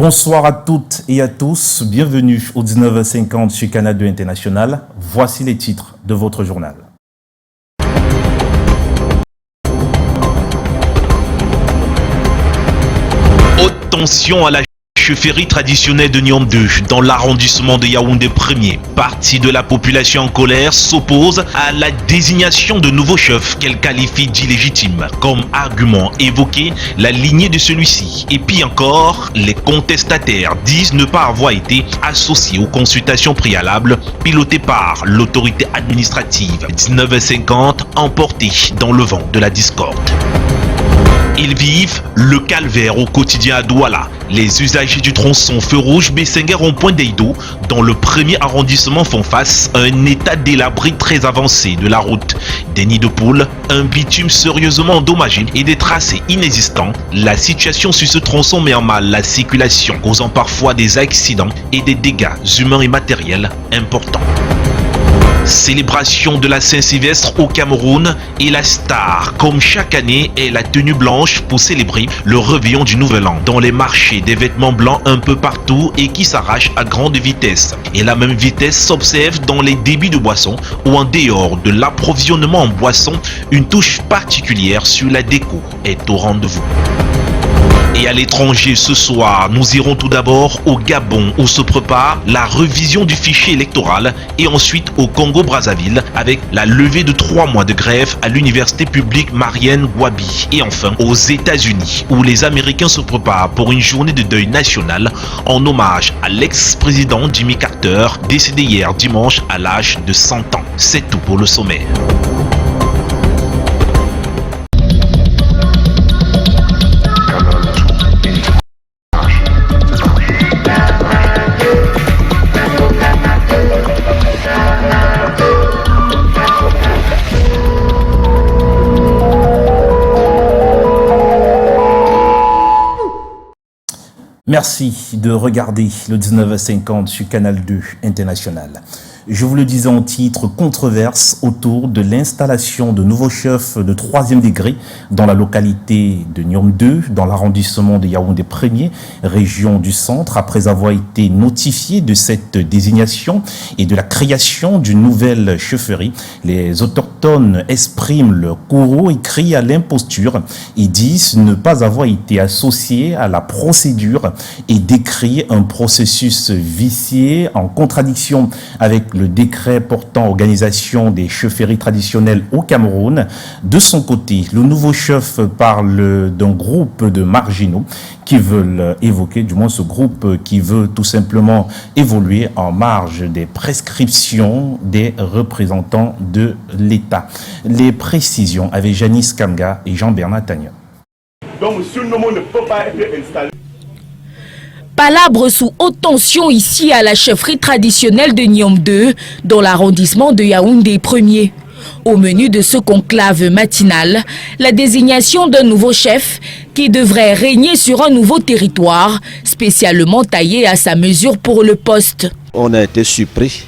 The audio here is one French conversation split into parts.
Bonsoir à toutes et à tous, bienvenue au 19h50 chez Canal 2 International. Voici les titres de votre journal. Haute tension à la chefferie traditionnelle de Niom 2 dans l'arrondissement de Yaoundé 1er. Partie de la population en colère s'oppose à la désignation de nouveaux chefs qu'elle qualifie d'illégitime. Comme argument évoqué, la lignée de celui-ci. Et puis encore, les contestataires disent ne pas avoir été associés aux consultations préalables pilotées par l'autorité administrative. 19h50 emportés dans le vent de la discorde. Ils vivent le calvaire au quotidien à Douala. Les usagers du tronçon feu rouge Bessengue rond-point d'Eido, dans le premier arrondissement, font face à un état délabré très avancé de la route. Des nids de poules, un bitume sérieusement endommagé et des tracés inexistants. La situation sur ce tronçon met en mal la circulation, causant parfois des accidents et des dégâts humains et matériels importants. Célébration de la Saint-Sylvestre au Cameroun et la star, comme chaque année, est la tenue blanche pour célébrer le réveillon du Nouvel An. Dans les marchés, des vêtements blancs un peu partout et qui s'arrachent à grande vitesse. Et la même vitesse s'observe dans les débits de boissons ou en dehors de l'approvisionnement en boissons. Une touche particulière sur la déco est au rendez-vous. Et à l'étranger ce soir, nous irons tout d'abord au Gabon où se prépare la révision du fichier électoral et ensuite au Congo-Brazzaville avec la levée de 3 mois de grève à l'université publique Marianne Gwabi. Et enfin aux États-Unis où les Américains se préparent pour une journée de deuil national en hommage à l'ex-président Jimmy Carter décédé hier dimanche à l'âge de 100 ans. C'est tout pour le sommaire. Merci de regarder le 19h50 sur Canal 2 International. Je vous le disais en titre, controverse autour de l'installation de nouveaux chefs de 3e degré dans la localité de Niom 2, dans l'arrondissement de Yaoundé 1er, région du centre, après avoir été notifié de cette désignation et de la création d'une nouvelle chefferie. Les autochtones expriment leur courroux et crient à l'imposture. Ils disent ne pas avoir été associés à la procédure et décrient un processus vicié en contradiction avec le décret portant organisation des chefferies traditionnelles au Cameroun. De son côté, le nouveau chef parle d'un groupe de marginaux qui veulent évoquer, du moins ce groupe qui veut tout simplement évoluer en marge des prescriptions des représentants de l'État. Les précisions avec Janice Kamga et Jean-Bernard Tagnon. Donc, monsieur Nomo ne peut pas être installé. Palabre sous haute tension ici à la chefferie traditionnelle de Niom 2, dans l'arrondissement de Yaoundé 1er. Au menu de ce conclave matinal, la désignation d'un nouveau chef qui devrait régner sur un nouveau territoire, spécialement taillé à sa mesure pour le poste. On a été surpris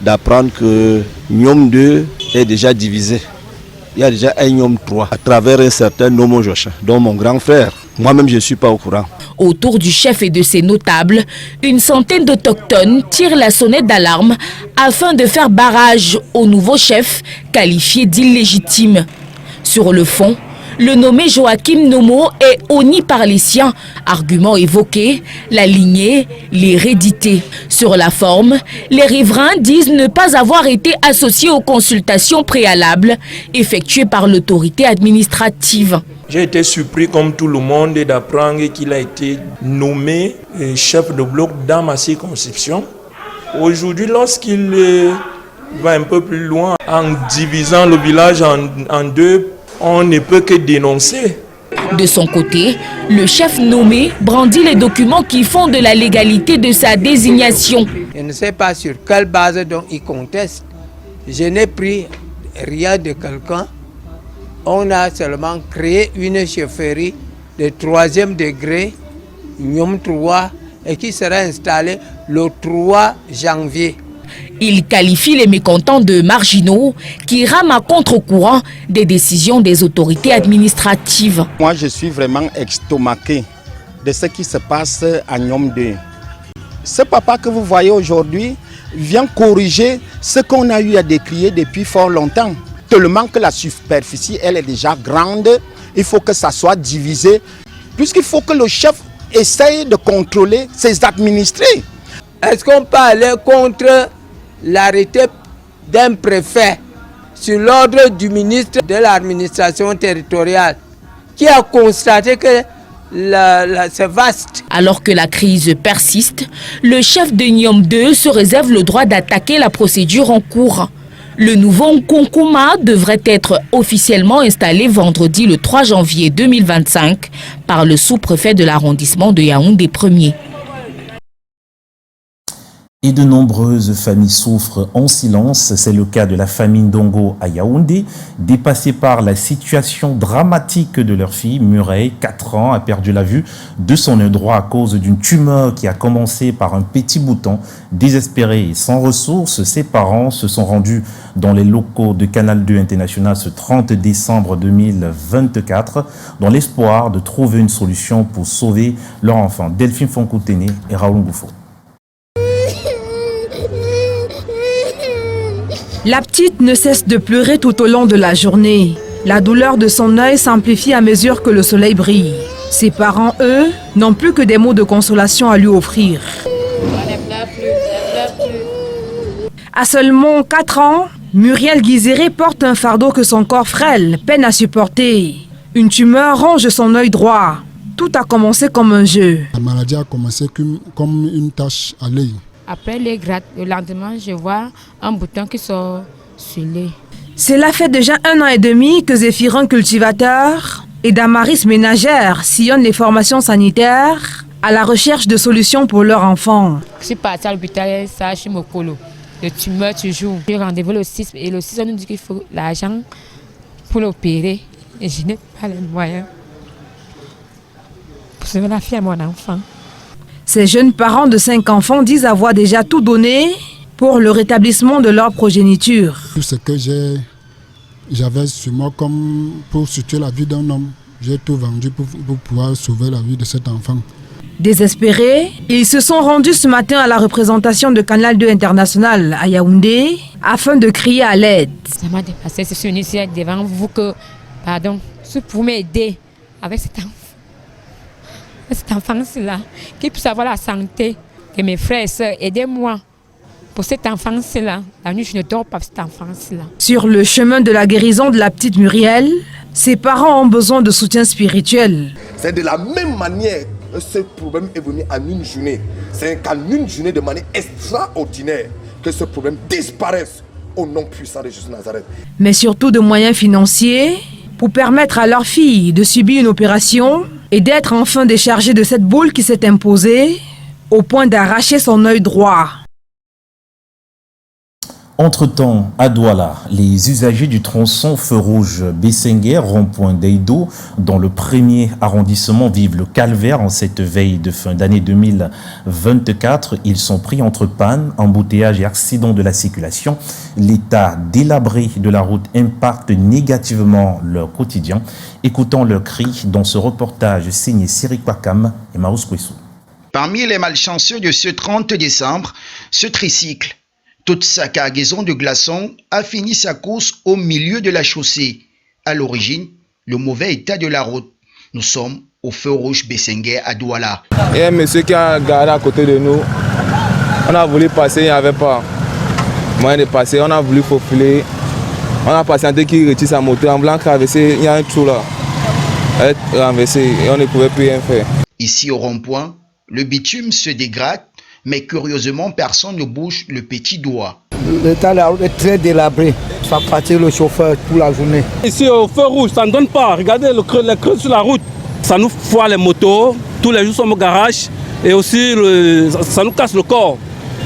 d'apprendre que Niom 2 est déjà divisé. Il y a déjà un Niom 3 à travers un certain Nomo Jocha, dont mon grand frère. Moi-même, je ne suis pas au courant. Autour du chef et de ses notables, une centaine d'autochtones tirent la sonnette d'alarme afin de faire barrage au nouveau chef qualifié d'illégitime. Sur le fond, le nommé Joachim Nomo est honni par les siens. Argument évoqué, la lignée, l'hérédité. Sur la forme, les riverains disent ne pas avoir été associés aux consultations préalables effectuées par l'autorité administrative. J'ai été surpris comme tout le monde d'apprendre qu'il a été nommé chef de bloc dans ma circonscription. Aujourd'hui, lorsqu'il va un peu plus loin en divisant le village en deux, on ne peut que dénoncer. De son côté, le chef nommé brandit les documents qui font de la légalité de sa désignation. Je ne sais pas sur quelle base donc il conteste. Je n'ai pris rien de quelqu'un. On a seulement créé une chefferie de 3e degré, Niom 3, et qui sera installée le 3 janvier. Il qualifie les mécontents de marginaux qui rament à contre-courant des décisions des autorités administratives. Moi, je suis vraiment estomaqué de ce qui se passe à Nyom 2. Ce papa que vous voyez aujourd'hui vient corriger ce qu'on a eu à décrier depuis fort longtemps. Tellement que la superficie, elle est déjà grande, il faut que ça soit divisé, puisqu'il faut que le chef essaye de contrôler ses administrés. Est-ce qu'on peut aller contre l'arrêté d'un préfet sur l'ordre du ministre de l'administration territoriale qui a constaté que c'est vaste? Alors que la crise persiste, le chef de Nyom 2 se réserve le droit d'attaquer la procédure en cours. Le nouveau Nkonkuma devrait être officiellement installé vendredi le 3 janvier 2025 par le sous-préfet de l'arrondissement de Yaoundé 1er. Et de nombreuses familles souffrent en silence. C'est le cas de la famille Ndongo à Yaoundé. Dépassée par la situation dramatique de leur fille, Murray, 4 ans, a perdu la vue de son œil droit à cause d'une tumeur qui a commencé par un petit bouton. Désespérés et sans ressources, ses parents se sont rendus dans les locaux de Canal 2 International ce 30 décembre 2024 dans l'espoir de trouver une solution pour sauver leur enfant. Delphine Fonkoutene et Raoul Ngoufo. La petite ne cesse de pleurer tout au long de la journée. La douleur de son œil s'amplifie à mesure que le soleil brille. Ses parents, eux, n'ont plus que des mots de consolation à lui offrir. À seulement 4 ans, Muriel Guizéré porte un fardeau que son corps frêle peine à supporter. Une tumeur ronge son œil droit. Tout a commencé comme un jeu. La maladie a commencé comme une tache à l'œil. Après les grattes, le lendemain, je vois un bouton qui sort sur l'œil. Cela fait déjà 1 an et demi que Zéphirin cultivateur et Damaris ménagère sillonnent les formations sanitaires à la recherche de solutions pour leurs enfants. Je suis partie à l'hôpital, ça, chez Mokolo. Le tumeur toujours. J'ai rendez-vous le 6 et le 6 on nous dit qu'il faut l'argent pour l'opérer. Et je n'ai pas les moyens pour sauver la fille à mon enfant. Ces jeunes parents de 5 enfants disent avoir déjà tout donné pour le rétablissement de leur progéniture. Tout ce que j'avais sur moi comme pour situer la vie d'un homme, j'ai tout vendu pour pouvoir sauver la vie de cet enfant. Désespérés, ils se sont rendus ce matin à la représentation de Canal 2 International à Yaoundé afin de crier à l'aide. Ça m'a dépassé, je suis ici devant vous que, pardon, si vous pouvez m'aider avec cet enfant-là, qu'il puisse avoir la santé, que mes frères et sœurs, aidez-moi pour cet enfant-là. La nuit, je ne dors pas pour cet enfant-là. Sur le chemin de la guérison de la petite Muriel, ses parents ont besoin de soutien spirituel. C'est de la même manière que ce problème est venu en une journée. C'est qu'en une journée, de manière extraordinaire, que ce problème disparaisse au nom puissant de Jésus Nazareth. Mais surtout de moyens financiers pour permettre à leur fille de subir une opération et d'être enfin déchargée de cette boule qui s'est imposée au point d'arracher son œil droit. Entre-temps, à Douala, les usagers du tronçon feu rouge Bessenguer, rond-point d'Eido, dans le 1er arrondissement, vivent le calvaire en cette veille de fin d'année 2024. Ils sont pris entre panne, embouteillages et accidents de la circulation. L'état délabré de la route impacte négativement leur quotidien. Écoutons leurs cris dans ce reportage signé Siri Kwakam et Maous Kwesou. Parmi les malchanceux de ce 30 décembre, ce tricycle, toute sa cargaison de glaçons, a fini sa course au milieu de la chaussée. À l'origine, le mauvais état de la route. Nous sommes au feu rouge Bessenguer à Douala. Il y a un monsieur qui a garé à côté de nous. On a voulu passer, il n'y avait pas moyen de passer. On a voulu faufiler. On a patienté qu'il retire sa moto. En blanc traversé, il y a un trou là. Elle est renversée et on ne pouvait plus rien faire. Ici au rond-point, le bitume se dégrade. Mais curieusement, personne ne bouge le petit doigt. L'état de la route est très délabré. Ça fatigue le chauffeur toute la journée. Ici au feu rouge, ça ne donne pas. Regardez les creux sur la route. Ça nous foire les motos. Tous les jours, nous sommes au garage. Et aussi, ça nous casse le corps.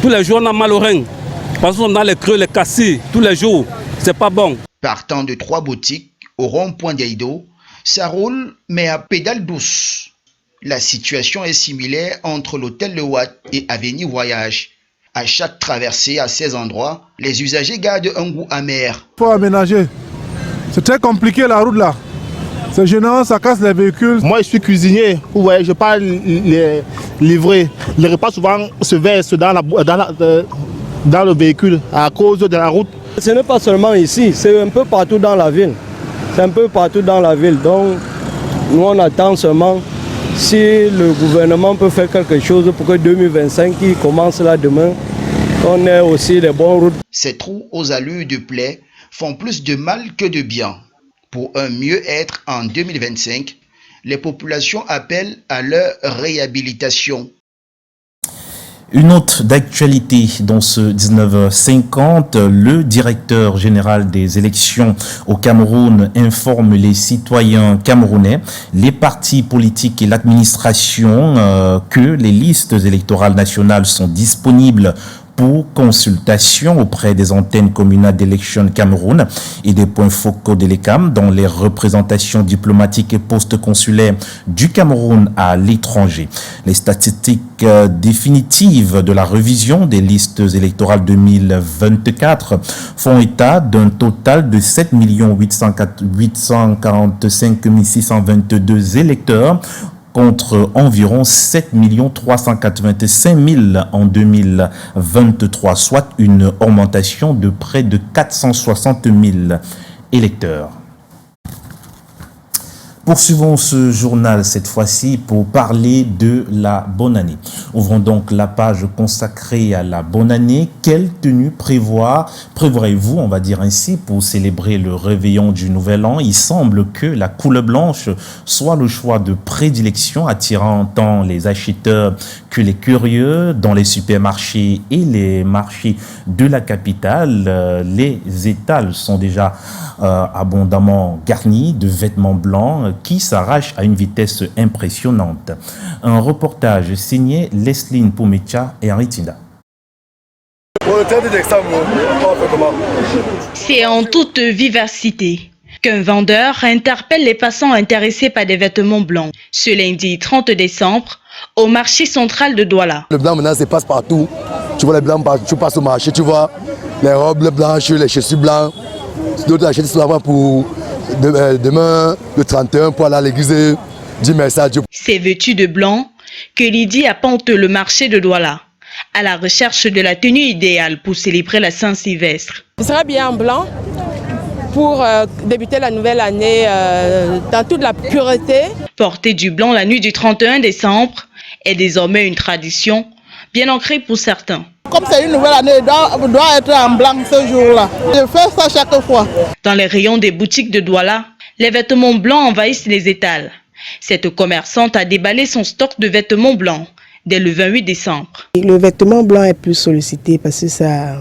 Tous les jours, on a mal au rein. Parce qu'on a les creux, les cassis. Tous les jours, c'est pas bon. Partant de 3 boutiques au rond-point d'Eido, ça roule, mais à pédale douce. La situation est similaire entre l'hôtel Le Watt et Avenue Voyage. À chaque traversée à ces endroits, les usagers gardent un goût amer. Il faut aménager. C'est très compliqué la route là. C'est gênant, ça casse les véhicules. Moi, je suis cuisinier. Vous voyez, je parle les livrer. Les repas souvent se versent dans le véhicule à cause de la route. Ce n'est pas seulement ici, c'est un peu partout dans la ville. C'est un peu partout dans la ville. Donc, nous, on attend seulement si le gouvernement peut faire quelque chose pour que 2025, qui commence là demain, on ait aussi des bonnes routes. Ces trous aux allures de plaie font plus de mal que de bien. Pour un mieux-être en 2025, les populations appellent à leur réhabilitation. Une note d'actualité dans ce 19h50, le directeur général des élections au Cameroun informe les citoyens camerounais, les partis politiques et l'administration que les listes électorales nationales sont disponibles pour consultation auprès des antennes communales d'Election Cameroun et des points focaux de l'ECAM dans les représentations diplomatiques et post-consulaires du Cameroun à l'étranger. Les statistiques définitives de la révision des listes électorales 2024 font état d'un total de 7 845 622 électeurs contre environ 7 385 000 en 2023, soit une augmentation de près de 460 000 électeurs. Poursuivons ce journal cette fois-ci pour parler de la bonne année. Ouvrons donc la page consacrée à la bonne année. Quelle tenue prévoirez-vous, on va dire ainsi, pour célébrer le réveillon du Nouvel An? Il semble que la couleur blanche soit le choix de prédilection, attirant tant les acheteurs que les curieux. Dans les supermarchés et les marchés de la capitale, les étals sont déjà abondamment garnis de vêtements blancs qui s'arrachent à une vitesse impressionnante. Un reportage signé Lesline Poumecha et Aritinda. C'est en toute vivacité qu'un vendeur interpelle les passants intéressés par des vêtements blancs. Ce lundi 30 décembre, au marché central de Douala. Le blanc maintenant se passe partout. Tu vois les blancs partout, tu passes au marché, tu vois les robes blanches, les chaussures blancs. D'autres achètent souvent pour demain, le 31, pour aller à l'église, dire merci à Dieu. C'est vêtu de blanc que Lydie apporte le marché de Douala, à la recherche de la tenue idéale pour célébrer la Saint-Sylvestre. Ce sera bien en blanc pour débuter la nouvelle année dans toute la pureté. Porter du blanc la nuit du 31 décembre est désormais une tradition bien ancrée pour certains. Comme c'est une nouvelle année, il doit être en blanc ce jour-là. Je fais ça chaque fois. Dans les rayons des boutiques de Douala, les vêtements blancs envahissent les étals. Cette commerçante a déballé son stock de vêtements blancs dès le 28 décembre. Le vêtement blanc est plus sollicité parce que ça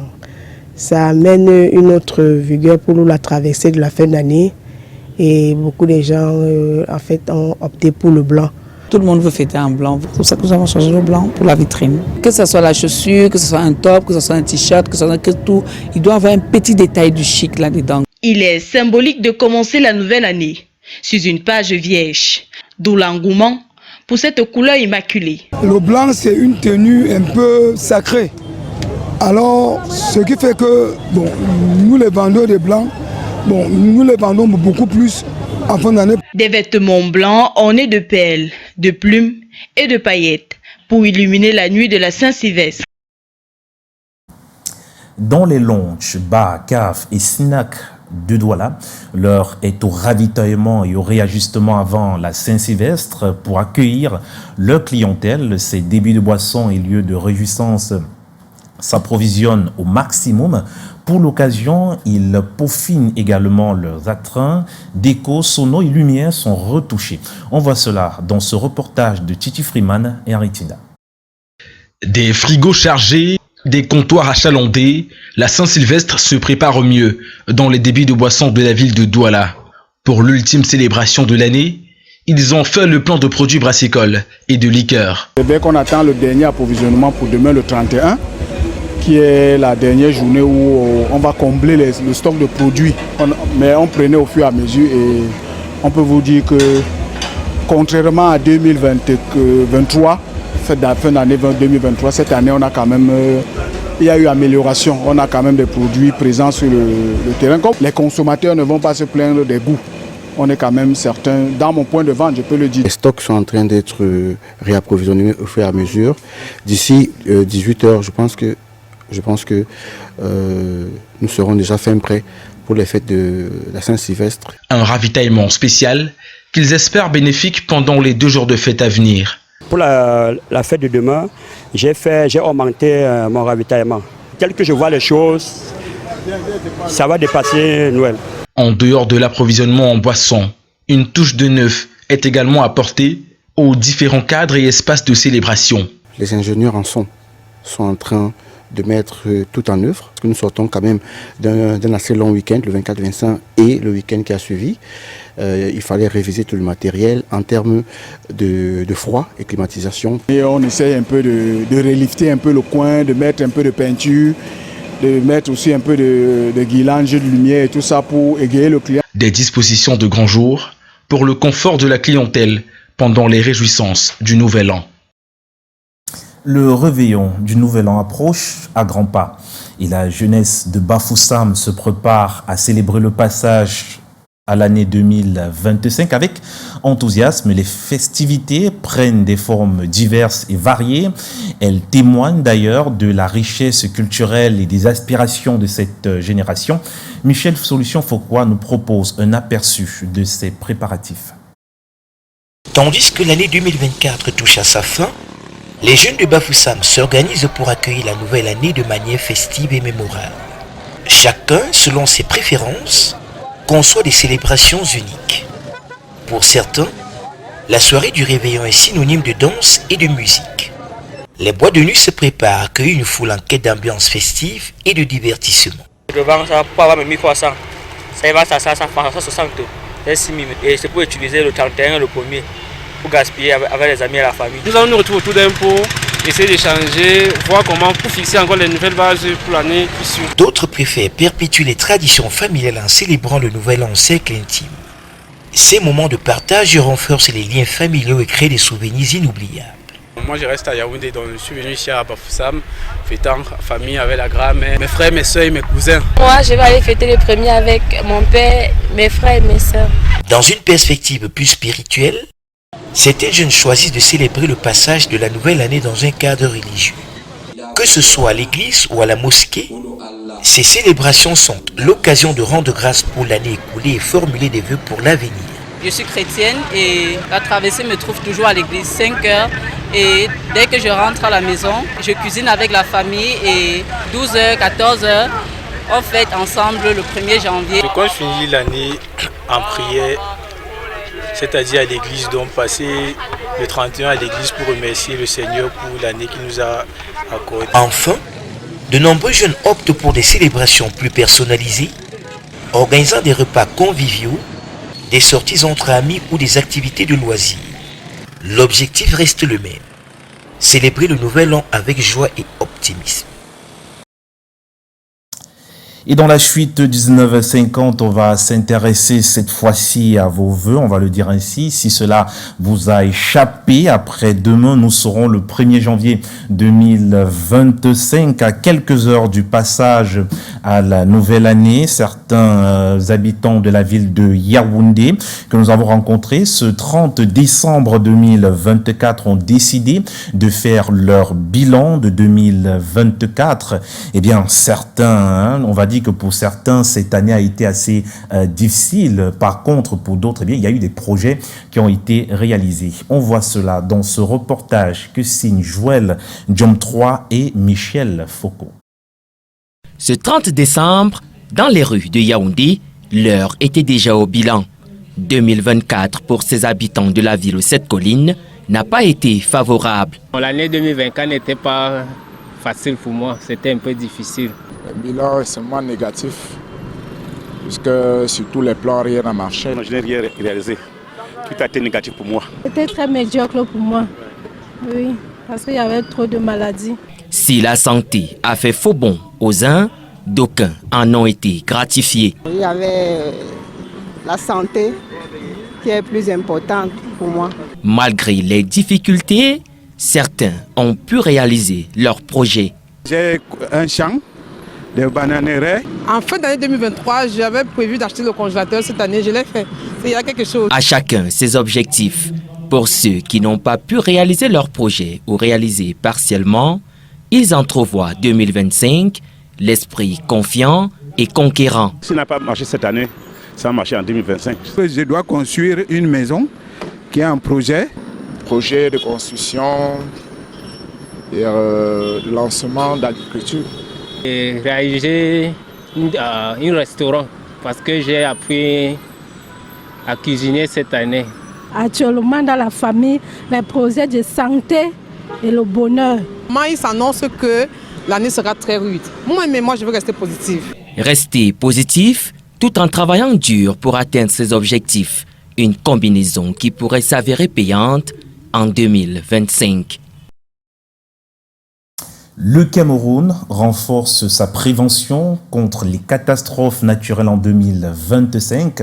amène une autre vigueur pour la traversée de la fin d'année. Et beaucoup de gens en fait, ont opté pour le blanc. Tout le monde veut fêter en blanc. C'est pour ça que nous avons changé le blanc pour la vitrine. Que ce soit la chaussure, que ce soit un top, que ce soit un t-shirt, que ce soit tout, il doit y avoir un petit détail du chic là-dedans. Il est symbolique de commencer la nouvelle année sur une page vierge, d'où l'engouement pour cette couleur immaculée. Le blanc, c'est une tenue un peu sacrée. Alors, ce qui fait que bon, nous les vendeurs de blanc, nous les vendons beaucoup plus en fin d'année. Des vêtements blancs ornés de perles, de plumes et de paillettes pour illuminer la nuit de la Saint-Sylvestre. Dans les lounges, bars, caves et snacks de Douala, l'heure est au ravitaillement et au réajustement avant la Saint-Sylvestre pour accueillir leur clientèle. Ces débits de boissons et lieux de réjouissance s'approvisionnent au maximum. Pour l'occasion, ils peaufinent également leurs atrains. Déco, sono et lumière sont retouchés. On voit cela dans ce reportage de Titi Freeman et Aritinda. Des frigos chargés, des comptoirs achalandés, la Saint-Sylvestre se prépare au mieux dans les débits de boissons de la ville de Douala. Pour l'ultime célébration de l'année, ils ont fait le plan de produits brassicoles et de liqueurs. C'est bien qu'on attend le dernier approvisionnement pour demain le 31. Qui est la dernière journée où on va combler le stock de produits. Mais on prenait au fur et à mesure et on peut vous dire que contrairement à 2023, fin d'année 2023, cette année on a quand même, il y a eu amélioration. On a quand même des produits présents sur le terrain. Les consommateurs ne vont pas se plaindre des goûts. on est quand même certain, dans mon point de vente, je peux le dire. Les stocks sont en train d'être réapprovisionnés au fur et à mesure. D'ici 18 heures, je pense que nous serons déjà fin prêts pour les fêtes de la Saint-Sylvestre. Un ravitaillement spécial qu'ils espèrent bénéfique pendant les 2 jours de fête à venir. Pour la fête de demain, j'ai augmenté mon ravitaillement. Tel que je vois les choses, ça va dépasser Noël. En dehors de l'approvisionnement en boissons, une touche de neuf est également apportée aux différents cadres et espaces de célébration. Les ingénieurs sont en train de mettre tout en œuvre. Parce que nous sortons quand même d'un assez long week-end, le 24-25 et le week-end qui a suivi. Il fallait réviser tout le matériel en termes de froid et climatisation. Et on essaye un peu de relifter un peu le coin, de mettre un peu de peinture, de mettre aussi un peu de guirlandes, de lumière et tout ça pour égayer le client. Des dispositions de grand jour pour le confort de la clientèle pendant les réjouissances du Nouvel An. Le réveillon du Nouvel An approche à grands pas et la jeunesse de Bafoussam se prépare à célébrer le passage à l'année 2025 avec enthousiasme. Les festivités prennent des formes diverses et variées. Elles témoignent d'ailleurs de la richesse culturelle et des aspirations de cette génération. Michel Solution Foucault nous propose un aperçu de ces préparatifs. Tandis que l'année 2024 touche à sa fin, les jeunes de Bafoussam s'organisent pour accueillir la nouvelle année de manière festive et mémorable. Chacun, selon ses préférences, conçoit des célébrations uniques. Pour certains, la soirée du réveillon est synonyme de danse et de musique. Les boîtes de nuit se préparent à accueillir une foule en quête d'ambiance festive et de divertissement. Devant ça, pour avoir 1300, ça va, ça 60. Et c'est pour utiliser le 31 le premier, pour gaspiller avec les amis et la famille. Nous allons nous retrouver autour d'un pot, essayer d'échanger, voir comment pour fixer encore les nouvelles bases pour l'année qui suit. D'autres préfèrent perpétuer les traditions familiales en célébrant le nouvel an en cercle intime. Ces moments de partage renforcent les liens familiaux et créent des souvenirs inoubliables. Moi je reste à Yaoundé, donc je suis venu ici à Bafoussam, fêtant famille avec la grand-mère, mes frères, mes soeurs et mes cousins. Moi je vais aller fêter le premier avec mon père, mes frères et mes soeurs. Dans une perspective plus spirituelle, certains jeunes choisissent de célébrer le passage de la nouvelle année dans un cadre religieux. Que ce soit à l'église ou à la mosquée, ces célébrations sont l'occasion de rendre grâce pour l'année écoulée et formuler des vœux pour l'avenir. Je suis chrétienne et la traversée me trouve toujours à l'église 5 heures. Et dès que je rentre à la maison, je cuisine avec la famille et 12h, 14h, on fête ensemble le 1er janvier. Quand je finis l'année en prière, c'est-à-dire à l'église, donc passer le 31 à l'église pour remercier le Seigneur pour l'année qu'il nous a accordée. Enfin, de nombreux jeunes optent pour des célébrations plus personnalisées, organisant des repas conviviaux, des sorties entre amis ou des activités de loisirs. L'objectif reste le même, célébrer le nouvel an avec joie et optimisme. Et dans la suite 19h50, on va s'intéresser cette fois-ci à vos vœux, on va le dire ainsi. Si cela vous a échappé, après-demain, nous serons le 1er janvier 2025, à quelques heures du passage à la nouvelle année. Certains habitants de la ville de Yaoundé que nous avons rencontrés ce 30 décembre 2024 ont décidé de faire leur bilan de 2024. Eh bien, certains, on va dire que pour certains, cette année a été assez difficile. Par contre, pour d'autres, eh bien, il y a eu des projets qui ont été réalisés. On voit cela dans ce reportage que signent Joël Diom 3 et Michel Foucault. Ce 30 décembre, dans les rues de Yaoundé, l'heure était déjà au bilan. 2024 pour ces habitants de la ville aux 7 collines n'a pas été favorable. L'année 2024 n'était pas facile pour moi, c'était un peu difficile. Le bilan est seulement négatif, puisque sur tous les plans, rien n'a marché. Je n'ai rien réalisé. Tout a été négatif pour moi. C'était très médiocre pour moi, oui, parce qu'il y avait trop de maladies. Si la santé a fait faux bond aux uns, d'aucuns en ont été gratifiés. Il y avait la santé qui est plus importante pour moi. Malgré les difficultés, certains ont pu réaliser leurs projets. J'ai un champ de bananeraies. En fin d'année 2023, j'avais prévu d'acheter le congélateur. Cette année, je l'ai fait. il y a quelque chose. À chacun ses objectifs. Pour ceux qui n'ont pas pu réaliser leur projet ou réaliser partiellement, ils entrevoient 2025 l'esprit confiant et conquérant. Ça n'a pas marché cette année, ça va marcher en 2025. Je dois construire une maison qui a un projet. Projet de construction et lancement d'agriculture. Et réaliser un restaurant parce que j'ai appris à cuisiner cette année. Actuellement dans la famille, les projets de santé et le bonheur. Moi, il s'annonce que l'année sera très rude. Moi, je veux rester positif. Rester positif tout en travaillant dur pour atteindre ses objectifs. Une combinaison qui pourrait s'avérer payante en 2025. Le Cameroun renforce sa prévention contre les catastrophes naturelles en 2025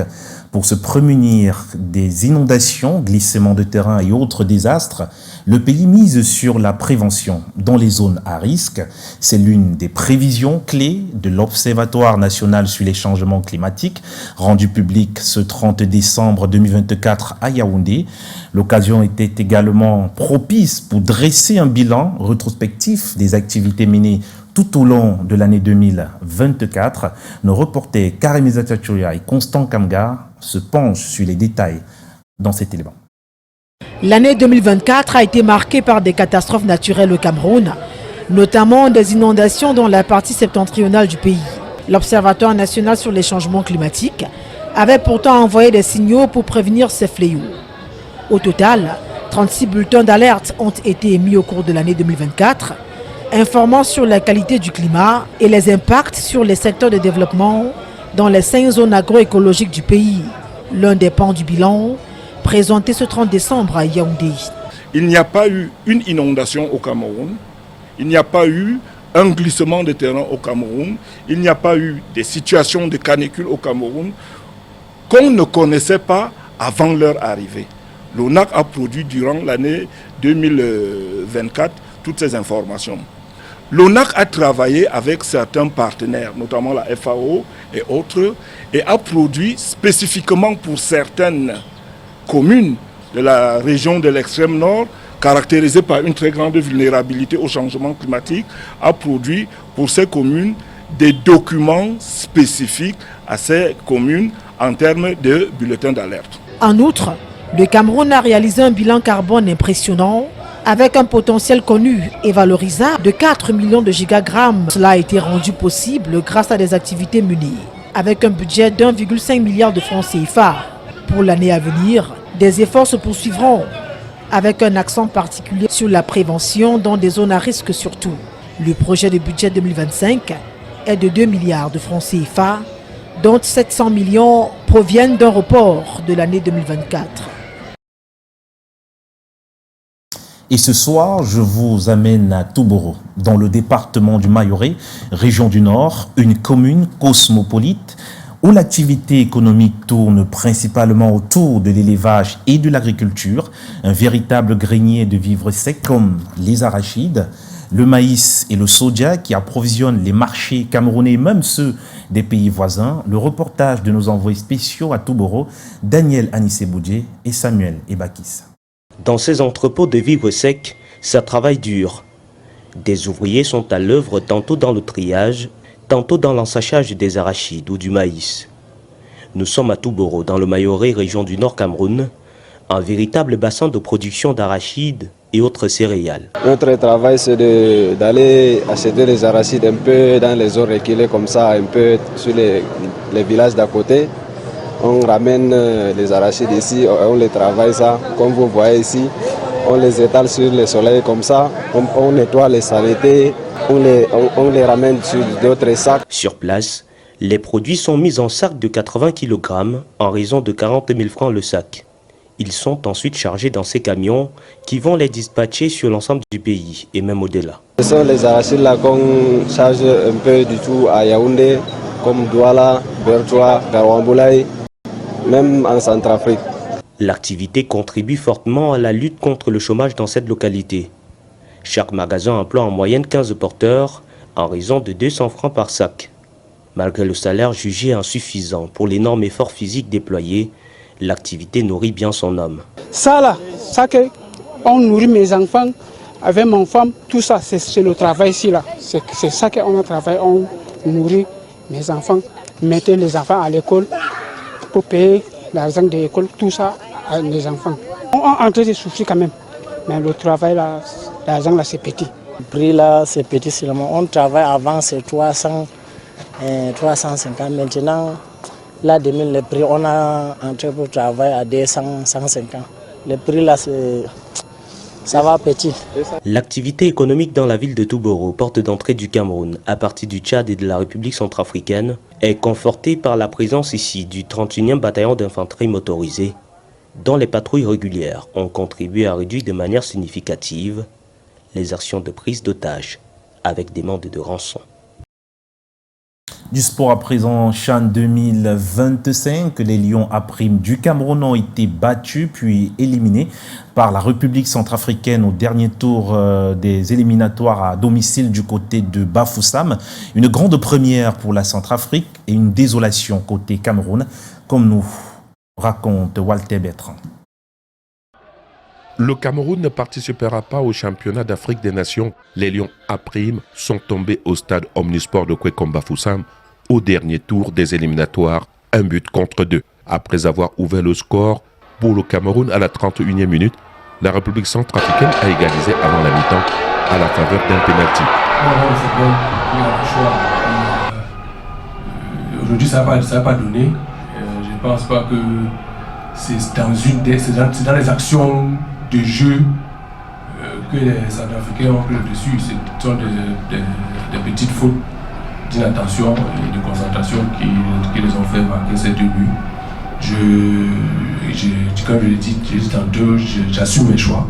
pour se prémunir des inondations, glissements de terrain et autres désastres. Le pays mise sur la prévention dans les zones à risque. C'est l'une des prévisions clés de l'Observatoire national sur les changements climatiques, rendu public ce 30 décembre 2024 à Yaoundé. L'occasion était également propice pour dresser un bilan rétrospectif des activités menées tout au long de l'année 2024. Nos reporters Karim Zatachouya et Constant Kamgar se penchent sur les détails dans cet élément. L'année 2024 a été marquée par des catastrophes naturelles au Cameroun, notamment des inondations dans la partie septentrionale du pays. L'Observatoire national sur les changements climatiques avait pourtant envoyé des signaux pour prévenir ces fléaux. Au total, 36 bulletins d'alerte ont été émis au cours de l'année 2024, informant sur la qualité du climat et les impacts sur les secteurs de développement dans les 5 zones agroécologiques du pays. L'un des pans du bilan, présenté ce 30 décembre à Yaoundé. Il n'y a pas eu une inondation au Cameroun, il n'y a pas eu un glissement de terrain au Cameroun, il n'y a pas eu des situations de canicule au Cameroun qu'on ne connaissait pas avant leur arrivée. L'ONAC a produit durant l'année 2024 toutes ces informations. L'ONAC a travaillé avec certains partenaires, notamment la FAO et autres, et a produit spécifiquement pour certaines communes de la région de l'extrême nord, caractérisées par une très grande vulnérabilité au changement climatique, a produit pour ces communes des documents spécifiques à ces communes en termes de bulletins d'alerte. En outre, le Cameroun a réalisé un bilan carbone impressionnant avec un potentiel connu et valorisable de 4 millions de gigagrammes. Cela a été rendu possible grâce à des activités menées, avec un budget d'1,5 milliard de francs CFA. Pour l'année à venir, des efforts se poursuivront, avec un accent particulier sur la prévention dans des zones à risque surtout. Le projet de budget 2025 est de 2 milliards de francs CFA, dont 700 millions proviennent d'un report de l'année 2024. Et ce soir, je vous amène à Touboro, dans le département du Mayoré, région du Nord, une commune cosmopolite où l'activité économique tourne principalement autour de l'élevage et de l'agriculture, un véritable grenier de vivres secs comme les arachides, le maïs et le soja qui approvisionnent les marchés camerounais, même ceux des pays voisins. Le reportage de nos envoyés spéciaux à Touboro, Daniel Anissé-Boudjé et Samuel Ebakis. Dans ces entrepôts de vivres secs, ça travaille dur. Des ouvriers sont à l'œuvre tantôt dans le triage, tantôt dans l'ensachage des arachides ou du maïs. Nous sommes à Touboro, dans le Mayoré, région du Nord Cameroun, un véritable bassin de production d'arachides et autres céréales. Notre travail, c'est d'aller acheter les arachides un peu dans les zones reculées comme ça, un peu sur les villages d'à côté. On ramène les arachides ici, on les travaille ça, comme vous voyez ici. On les étale sur le soleil comme ça, on nettoie les saletés, on les ramène sur d'autres sacs. Sur place, les produits sont mis en sacs de 80 kg en raison de 40 000 francs le sac. Ils sont ensuite chargés dans ces camions qui vont les dispatcher sur l'ensemble du pays et même au-delà. Ce sont les arachides là qu'on charge un peu du tout à Yaoundé, comme Douala, Bertoua, Garouamboulaye, même en Centrafrique. L'activité contribue fortement à la lutte contre le chômage dans cette localité. Chaque magasin emploie en moyenne 15 porteurs en raison de 200 francs par sac. Malgré le salaire jugé insuffisant pour l'énorme effort physique déployé, L'activité nourrit bien son homme. Ça là, ça que on nourrit mes enfants avec mon femme, tout ça, c'est le travail ici là. C'est ça qu'on a travaillé, on nourrit mes enfants, mettre les enfants à l'école pour payer l'argent de l'école, tout ça à les enfants. On est en train de souffrir quand même, mais le travail là, l'argent là c'est petit. Le prix là c'est petit seulement. On travaille avant c'est 300, 350. Maintenant, là, 2000, le prix, on a entré pour travailler à 200, 150. Le prix là, ça va petit. L'activité économique dans la ville de Touboro, porte d'entrée du Cameroun, à partir du Tchad et de la République centrafricaine, est confortée par la présence ici du 31e bataillon d'infanterie motorisée, dont les patrouilles régulières ont contribué à réduire de manière significative les actions de prise d'otages avec demande de rançon. Du sport à présent, CHAN 2025, les Lions A' du Cameroun ont été battus puis éliminés par la République centrafricaine au dernier tour des éliminatoires à domicile du côté de Bafoussam. Une grande première pour la Centrafrique et une désolation côté Cameroun, comme nous raconte Walter Bertrand. Le Cameroun ne participera pas au championnat d'Afrique des Nations. Les Lions A' sont tombés au stade Omnisport de Kwekom-Bafoussam au dernier tour des éliminatoires, 1-2. Après avoir ouvert le score pour le Cameroun à la 31e minute, la République centrafricaine a égalisé avant la mi-temps à la faveur d'un pénalty. Aujourd'hui, ça n'a pas donné. Je ne pense pas que c'est dans les actions de jeu que les Centrafricains ont pris le dessus. Ce sont des petites fautes d'inattention et de concentration qui les ont fait marquer ces 2 buts. Comme je l'ai dit tantôt, j'assume mes choix.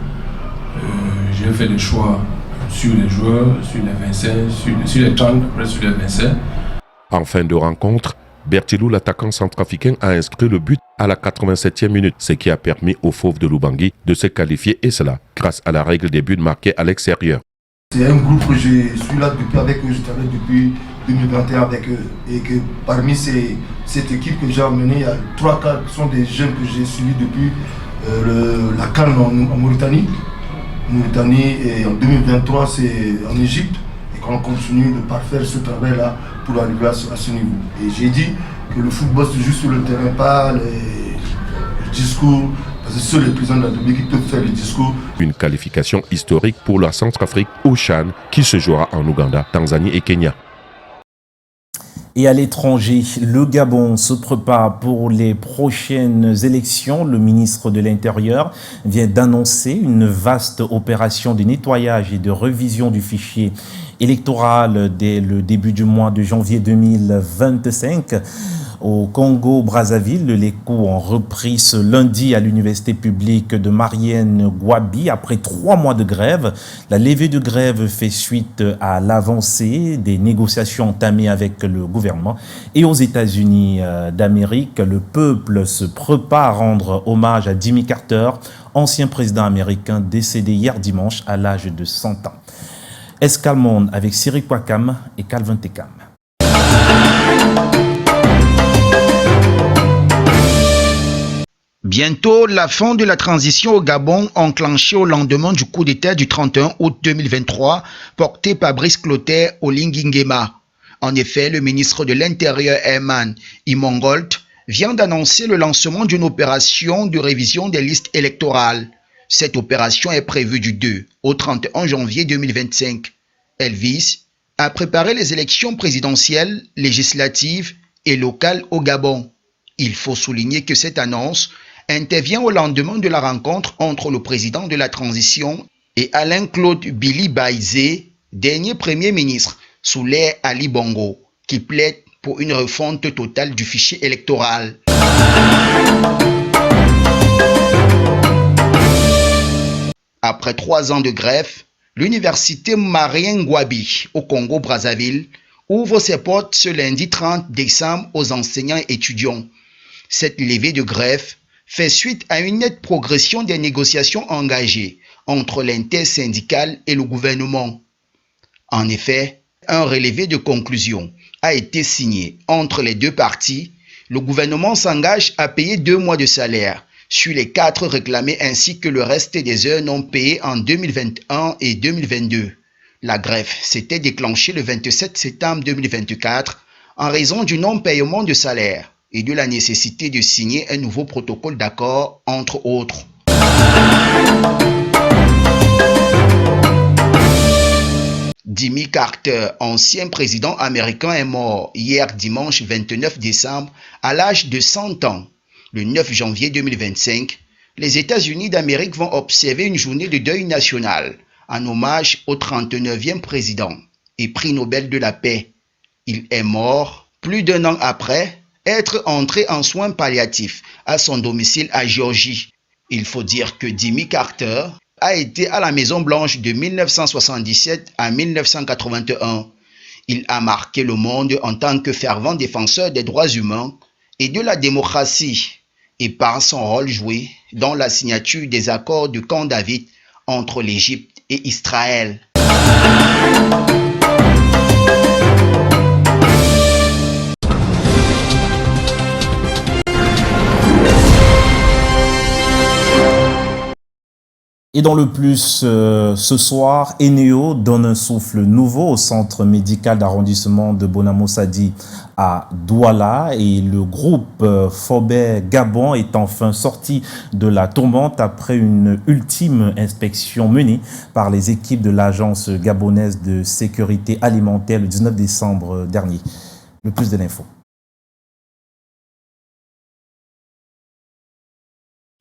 J'ai fait des choix sur les joueurs, sur les 25, sur les 30, après sur les 25. En fin de rencontre, Bertilou, l'attaquant centrafricain, a inscrit le but à la 87e minute, ce qui a permis aux Fauves de Lubangui de se qualifier, et cela grâce à la règle des buts marqués à l'extérieur. C'est un groupe que je suis là avec eux, je travaille depuis 2021 avec eux, et que parmi cette équipe que j'ai emmenée, il y a 3-4 qui sont des jeunes que j'ai suivis depuis la CAN en Mauritanie, et en 2023 c'est en Égypte, et qu'on continue de parfaire ce travail-là pour arriver à ce niveau. Et j'ai dit que le football se joue sur le terrain, pas les discours, parce que seuls les présidents de la République qui peuvent faire les discours. Une qualification historique pour la Centrafrique au CHAN qui se jouera en Ouganda, Tanzanie et Kenya. Et à l'étranger, le Gabon se prépare pour les prochaines élections. Le ministre de l'Intérieur vient d'annoncer une vaste opération de nettoyage et de révision du fichier électoral dès le début du mois de janvier 2025. Au Congo-Brazzaville, les cours ont repris ce lundi à l'université publique de Marienne-Gouabi après 3 mois de grève. La levée de grève fait suite à l'avancée des négociations entamées avec le gouvernement. Et aux États-Unis d'Amérique, le peuple se prépare à rendre hommage à Jimmy Carter, ancien président américain décédé hier dimanche à l'âge de 100 ans. Escalmonde avec Cyril Kwakam et Calvin Tekam. Bientôt, la fin de la transition au Gabon enclenchée au lendemain du coup d'État du 31 août 2023 porté par Brice Clotaire Olingi Nguema. En effet, le ministre de l'Intérieur Herman Imongolt vient d'annoncer le lancement d'une opération de révision des listes électorales. Cette opération est prévue du 2 au 31 janvier 2025. Elle vise à préparer les élections présidentielles, législatives et locales au Gabon. Il faut souligner que cette annonce intervient au lendemain de la rencontre entre le président de la transition et Alain-Claude Billy Baïzé, dernier premier ministre, sous l'ère Ali Bongo, qui plaide pour une refonte totale du fichier électoral. Après 3 ans de grève, l'université Marienne-Gouabi au Congo-Brazzaville ouvre ses portes ce lundi 30 décembre aux enseignants et étudiants. Cette levée de grève fait suite à une nette progression des négociations engagées entre l'intersyndicale et le gouvernement. En effet, un relevé de conclusion a été signé entre les deux parties Le gouvernement s'engage à payer 2 mois de salaire sur les 4 réclamés ainsi que le reste des heures non payées en 2021 et 2022. La grève s'était déclenchée le 27 septembre 2024 en raison du non-paiement de salaire et de la nécessité de signer un nouveau protocole d'accord, entre autres. Jimmy Carter, ancien président américain, est mort hier dimanche 29 décembre à l'âge de 100 ans. Le 9 janvier 2025, les États-Unis d'Amérique vont observer une journée de deuil national en hommage au 39e président et prix Nobel de la paix. Il est mort plus d'1 an après être entré en soins palliatifs à son domicile à Géorgie. Il faut dire que Jimmy Carter a été à la Maison-Blanche de 1977 à 1981. Il a marqué le monde en tant que fervent défenseur des droits humains et de la démocratie et par son rôle joué dans la signature des accords de Camp David entre l'Égypte et Israël. Et dans le plus, ce soir, Eneo donne un souffle nouveau au centre médical d'arrondissement de Bonamoussadi à Douala et le groupe Forbet Gabon est enfin sorti de la tourmente après une ultime inspection menée par les équipes de l'Agence gabonaise de sécurité alimentaire le 19 décembre dernier. Le plus de l'info.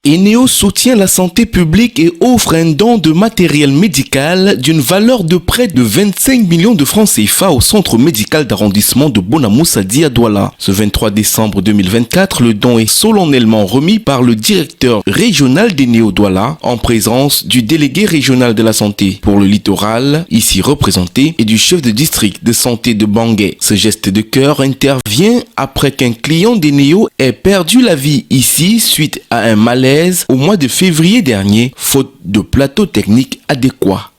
Eneo soutient la santé publique et offre un don de matériel médical d'une valeur de près de 25 millions de francs CFA au centre médical d'arrondissement de Bonamoussadi à Douala. Ce 23 décembre 2024, le don est solennellement remis par le directeur régional d'Eneo Douala en présence du délégué régional de la santé pour le littoral, ici représenté, et du chef de district de santé de Bangui. Ce geste de cœur intervient après qu'un client d'Eneo ait perdu la vie ici suite à un malaise au mois de février dernier, faute de plateau technique adéquat.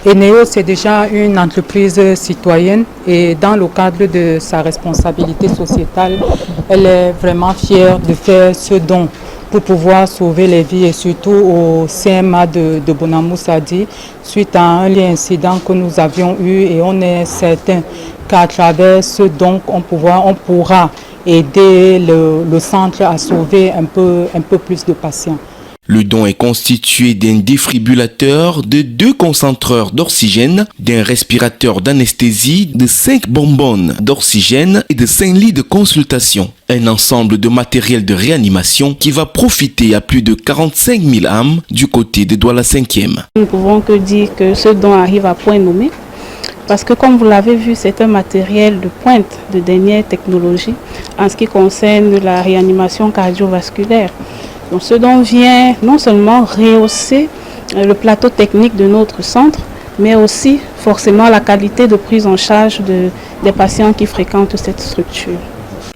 Eneo, c'est déjà une entreprise citoyenne et dans le cadre de sa responsabilité sociétale, elle est vraiment fière de faire ce don pour pouvoir sauver les vies et surtout au CMA de Bonamoussadi suite à un incident que nous avions eu et on est certain qu'à travers ce don, on pourra aider le centre à sauver un peu plus de patients. Le don est constitué d'un défibrillateur, de 2 concentreurs d'oxygène, d'un respirateur d'anesthésie, de 5 bonbonnes d'oxygène et de 5 lits de consultation. Un ensemble de matériel de réanimation qui va profiter à plus de 45 000 âmes du côté de Douala 5e. Nous ne pouvons que dire que ce don arrive à point nommé. Parce que comme vous l'avez vu, c'est un matériel de pointe, de dernière technologie en ce qui concerne la réanimation cardiovasculaire. Donc ce dont vient non seulement rehausser le plateau technique de notre centre, mais aussi forcément la qualité de prise en charge des patients qui fréquentent cette structure.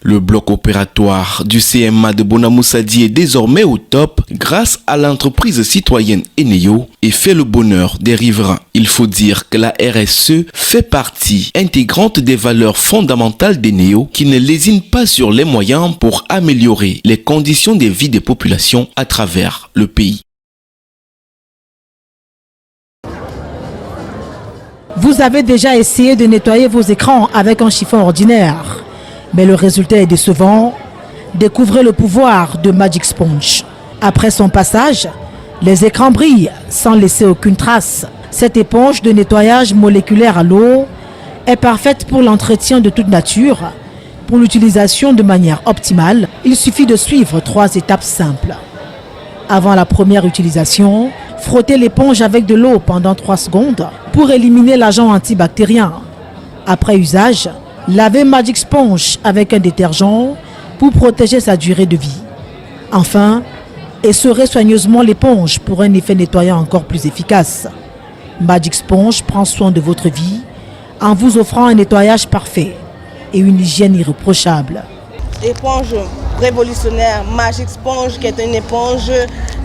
Le bloc opératoire du CMA de Bonamoussadi est désormais au top grâce à l'entreprise citoyenne Eneo et fait le bonheur des riverains. Il faut dire que la RSE fait partie intégrante des valeurs fondamentales d'Eneo qui ne lésine pas sur les moyens pour améliorer les conditions de vie des populations à travers le pays. Vous avez déjà essayé de nettoyer vos écrans avec un chiffon ordinaire, mais le résultat est décevant. Découvrez le pouvoir de Magic Sponge. Après son passage, les écrans brillent sans laisser aucune trace. Cette éponge de nettoyage moléculaire à l'eau est parfaite pour l'entretien de toute nature. Pour l'utilisation de manière optimale, il suffit de suivre 3 étapes simples. Avant la première utilisation, frottez l'éponge avec de l'eau pendant 3 secondes pour éliminer l'agent antibactérien. Après usage, lavez Magic Sponge avec un détergent pour protéger sa durée de vie. Enfin, essorez soigneusement l'éponge pour un effet nettoyant encore plus efficace. Magic Sponge prend soin de votre vie en vous offrant un nettoyage parfait et une hygiène irréprochable. Éponge révolutionnaire, Magic Sponge qui est une éponge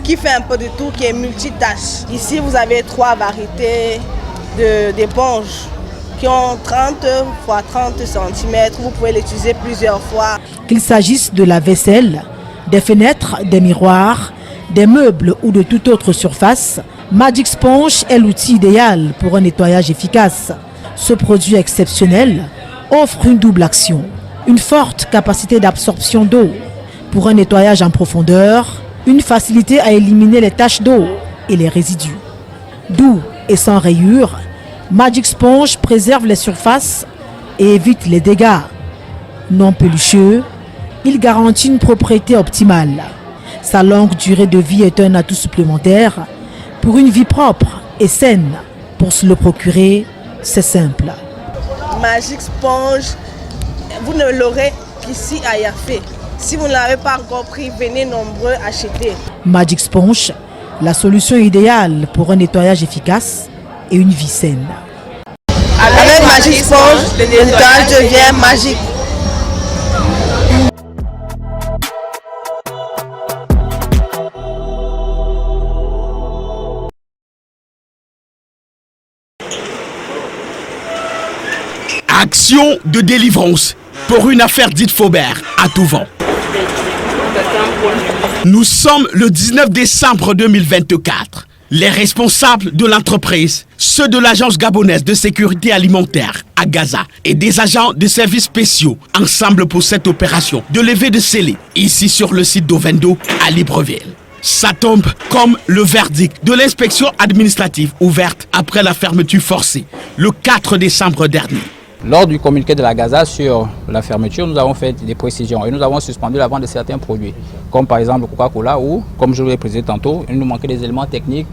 qui fait un peu de tout, qui est multitâche. Ici vous avez 3 variétés d'éponges. qui ont 30 x 30 cm. Vous pouvez l'utiliser plusieurs fois. Qu'il s'agisse de la vaisselle, des fenêtres, des miroirs, des meubles ou de toute autre surface, Magic Sponge est l'outil idéal pour un nettoyage efficace. Ce produit exceptionnel offre une double action. Une forte capacité d'absorption d'eau pour un nettoyage en profondeur, une facilité à éliminer les taches d'eau et les résidus. Doux et sans rayures, Magic Sponge préserve les surfaces et évite les dégâts. Non pelucheux, il garantit une propriété optimale. Sa longue durée de vie est un atout supplémentaire pour une vie propre et saine. Pour se le procurer, c'est simple. Magic Sponge, vous ne l'aurez qu'ici à Yafé. Si vous ne l'avez pas encore pris, venez nombreux acheter. Magic Sponge, la solution idéale pour un nettoyage efficace et une vie saine. Avec Magic Sponge, le nettoyage devient magique. Action de délivrance pour une affaire dite Faubert à tout vent. Nous sommes le 19 décembre 2024. Les responsables de l'entreprise, ceux de l'agence gabonaise de sécurité alimentaire à Gaza et des agents de services spéciaux, ensemble pour cette opération de levée de scellés, ici sur le site d'Ovendo à Libreville. Ça tombe comme le verdict de l'inspection administrative ouverte après la fermeture forcée le 4 décembre dernier. Lors du communiqué de la Gaza sur la fermeture, nous avons fait des précisions et nous avons suspendu la vente de certains produits, comme par exemple le Coca-Cola ou, comme je l'ai précisé tantôt, il nous manquait des éléments techniques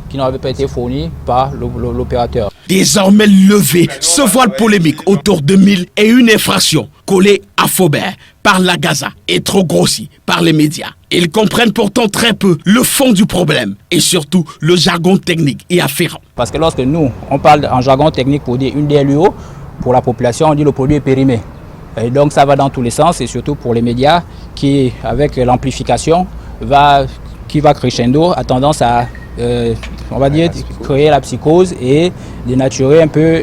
qui n'avaient pas été fournis par l'opérateur. Désormais levé, ce voile polémique autour de 1001 infractions collées à Faubert par la Gaza et trop grossi par les médias. Ils comprennent pourtant très peu le fond du problème et surtout le jargon technique y afférent. Parce que lorsque nous, on parle en jargon technique pour dire une DLUO, pour la population, on dit le produit est périmé. Et donc ça va dans tous les sens et surtout pour les médias qui, avec l'amplification, qui va crescendo, a tendance à, on va dire, créer la psychose et dénaturer un peu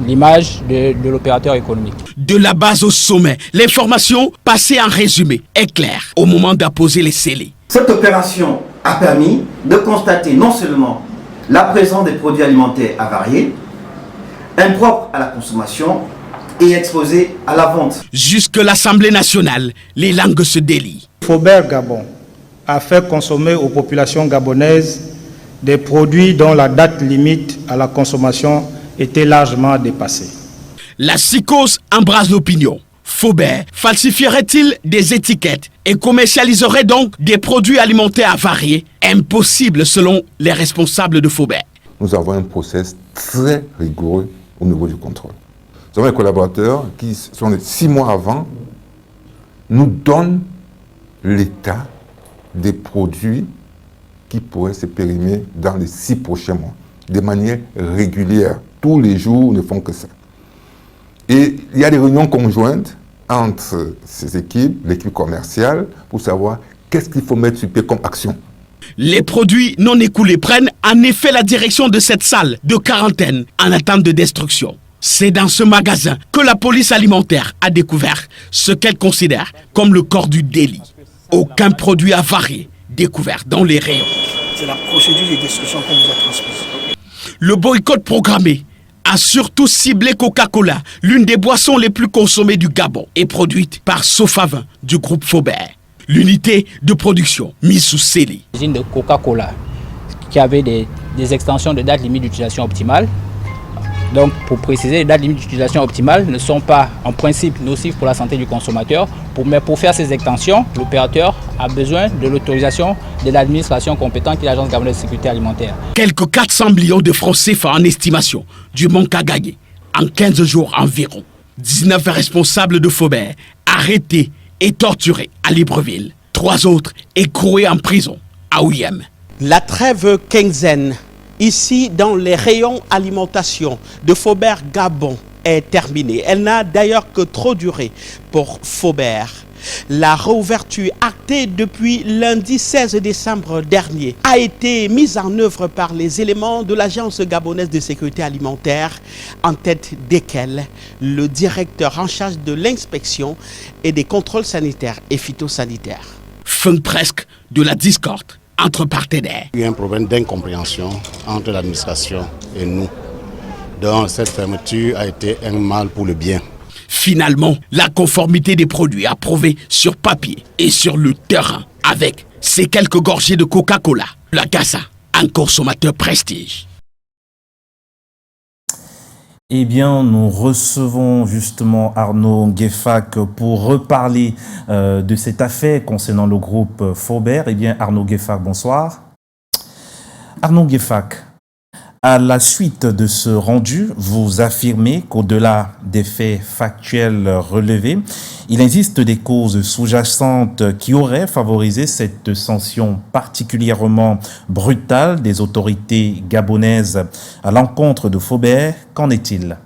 l'image de l'opérateur économique. De la base au sommet, l'information passée en résumé est claire au moment d'apposer les scellés. Cette opération a permis de constater non seulement la présence des produits alimentaires avariés, impropres à la consommation et exposés à la vente. Jusque l'Assemblée nationale, les langues se délient. Faubert Gabon a fait consommer aux populations gabonaises des produits dont la date limite à la consommation était largement dépassée. La psychose embrase l'opinion. Faubert falsifierait-il des étiquettes et commercialiserait donc des produits alimentaires avariés? Impossible selon les responsables de Faubert. Nous avons un process très rigoureux au niveau du contrôle. Nous avons des collaborateurs qui sont 6 mois avant, nous donnent l'état des produits qui pourraient se périmer dans les 6 prochains mois, de manière régulière. Tous les jours ne font que ça. Et il y a des réunions conjointes entre ces équipes, l'équipe commerciale, pour savoir qu'est-ce qu'il faut mettre sur pied comme action. Les produits non écoulés prennent en effet la direction de cette salle de quarantaine en attente de destruction. C'est dans ce magasin que la police alimentaire a découvert ce qu'elle considère comme le corps du délit. Aucun produit avarié découvert dans les rayons. C'est la procédure de destruction qu'on vous a transmise. Le boycott programmé a surtout ciblé Coca-Cola, l'une des boissons les plus consommées du Gabon et produite par Sofavin du groupe Faubert. L'unité de production mise sous scellé. L'usine de Coca-Cola qui avait des extensions de date limite d'utilisation optimale. Donc pour préciser, les dates limites d'utilisation optimale ne sont pas en principe nocives pour la santé du consommateur, mais pour faire ces extensions, l'opérateur a besoin de l'autorisation de l'administration compétente qui est l'Agence gabonaise de sécurité alimentaire. Quelques 400 millions de francs CFA en estimation du manque à gagner en 15 jours environ. 19 responsables de Faubert arrêtés et torturés à Libreville. 3 autres écroués en prison à Ouyem. La trêve quinzaine, ici dans les rayons alimentation de Faubert Gabon, est terminée. Elle n'a d'ailleurs que trop duré pour Faubert. La réouverture actée depuis lundi 16 décembre dernier a été mise en œuvre par les éléments de l'Agence gabonaise de sécurité alimentaire, en tête desquels le directeur en charge de l'inspection et des contrôles sanitaires et phytosanitaires. Fin presque de la discorde entre partenaires. Il y a un problème d'incompréhension entre l'administration et nous. Donc cette fermeture a été un mal pour le bien. Finalement, la conformité des produits approuvés sur papier et sur le terrain avec ces quelques gorgées de Coca-Cola. La Gaza, un consommateur prestige. Eh bien, nous recevons justement Arnaud Gueffak pour reparler de cette affaire concernant le groupe Faubert. Eh bien, Arnaud Gueffak, bonsoir. Arnaud Gueffak, à la suite de ce rendu, vous affirmez qu'au-delà des faits factuels relevés, il existe des causes sous-jacentes qui auraient favorisé cette sanction particulièrement brutale des autorités gabonaises à l'encontre de Faubert. Qu'en est-il ?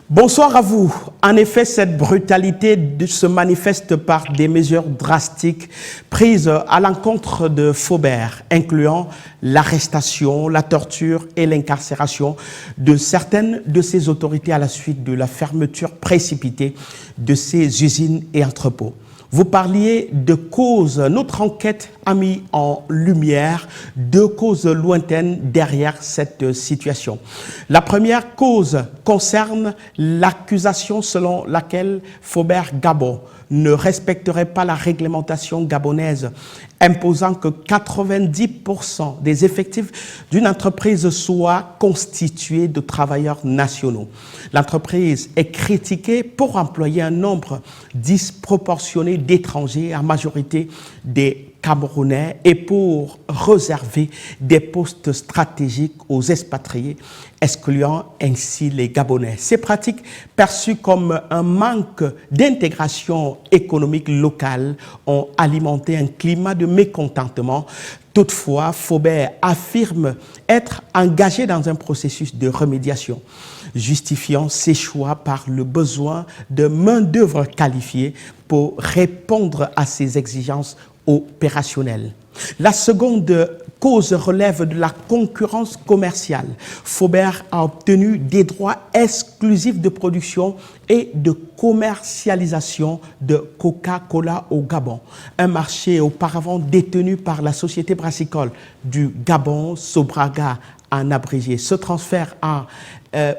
Bonsoir à vous. En effet, cette brutalité se manifeste par des mesures drastiques prises à l'encontre de Faubert, incluant l'arrestation, la torture et l'incarcération de certaines de ces autorités à la suite de la fermeture précipitée de ces usines et entrepôts. Vous parliez de causes. Notre enquête a mis en lumière deux causes lointaines derrière cette situation. La première cause concerne l'accusation selon laquelle Faubert Gabon ne respecterait pas la réglementation gabonaise, imposant que 90% des effectifs d'une entreprise soient constitués de travailleurs nationaux. L'entreprise est critiquée pour employer un nombre disproportionné d'étrangers, en majorité des Camerounais, et pour réserver des postes stratégiques aux expatriés, excluant ainsi les Gabonais. Ces pratiques, perçues comme un manque d'intégration économique locale, ont alimenté un climat de mécontentement. Toutefois, Faubert affirme être engagé dans un processus de remédiation, justifiant ses choix par le besoin de main-d'œuvre qualifiée pour répondre à ses exigences opérationnelles. La seconde cause relève de la concurrence commerciale. Faubert a obtenu des droits exclusifs de production et de commercialisation de Coca-Cola au Gabon, un marché auparavant détenu par la société brassicole du Gabon, Sobraga en abrégé. Ce transfert a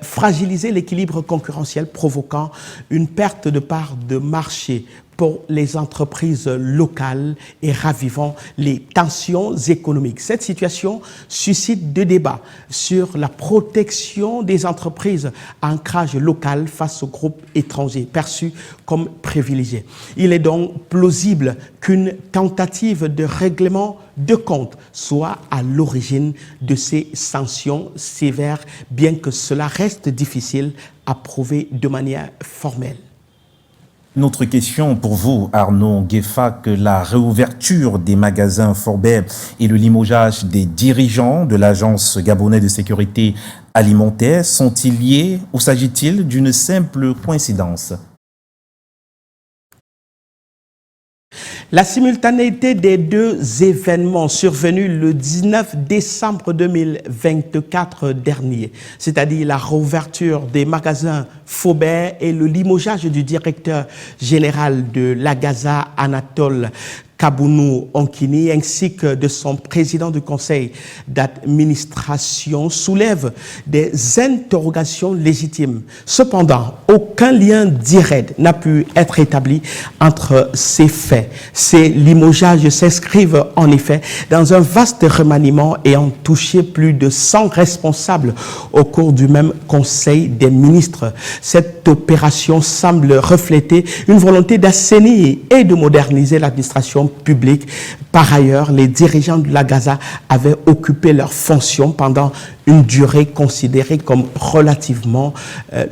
fragilisé l'équilibre concurrentiel, provoquant une perte de part de marché pour les entreprises locales et ravivant les tensions économiques. Cette situation suscite des débats sur la protection des entreprises à ancrage local face aux groupes étrangers perçus comme privilégiés. Il est donc plausible qu'une tentative de règlement de compte soit à l'origine de ces sanctions sévères, bien que cela reste difficile à prouver de manière formelle. Une autre question pour vous, Arnaud Gueffak, la réouverture des magasins Faubert et le limogeage des dirigeants de l'Agence gabonaise de sécurité alimentaire sont-ils liés ou s'agit-il d'une simple coïncidence ? La simultanéité des deux événements survenus le 19 décembre 2024 dernier, c'est-à-dire la réouverture des magasins Faubert et le limogeage du directeur général de l'Agaza, Anatole Kabounou Onkini, ainsi que de son président du conseil d'administration, soulève des interrogations légitimes. Cependant, aucun lien direct n'a pu être établi entre ces faits. Ces limogeages s'inscrivent en effet dans un vaste remaniement ayant touché plus de 100 responsables au cours du même conseil des ministres. Cette opération semble refléter une volonté d'assainir et de moderniser l'administration publique. Par ailleurs, les dirigeants de la Gaza avaient occupé leurs fonctions pendant une durée considérée comme relativement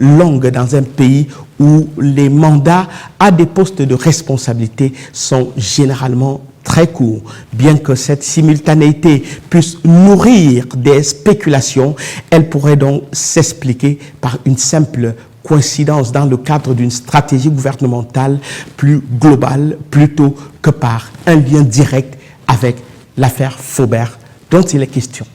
longue dans un pays où les mandats à des postes de responsabilité sont généralement très courts. Bien que cette simultanéité puisse nourrir des spéculations, elle pourrait donc s'expliquer par une simple coïncidence dans le cadre d'une stratégie gouvernementale plus globale plutôt que par un lien direct avec l'affaire Faubert dont il est question.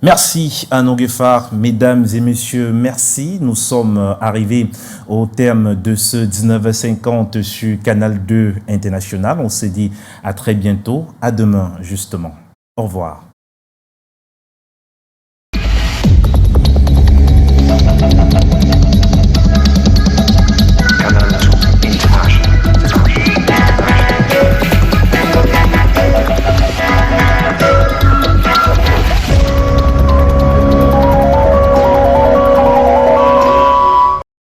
Merci Arnaud Gueffard, mesdames et messieurs, merci. Nous sommes arrivés au terme de ce 19h50 sur Canal 2 International. On s'est dit à très bientôt, à demain justement. Au revoir.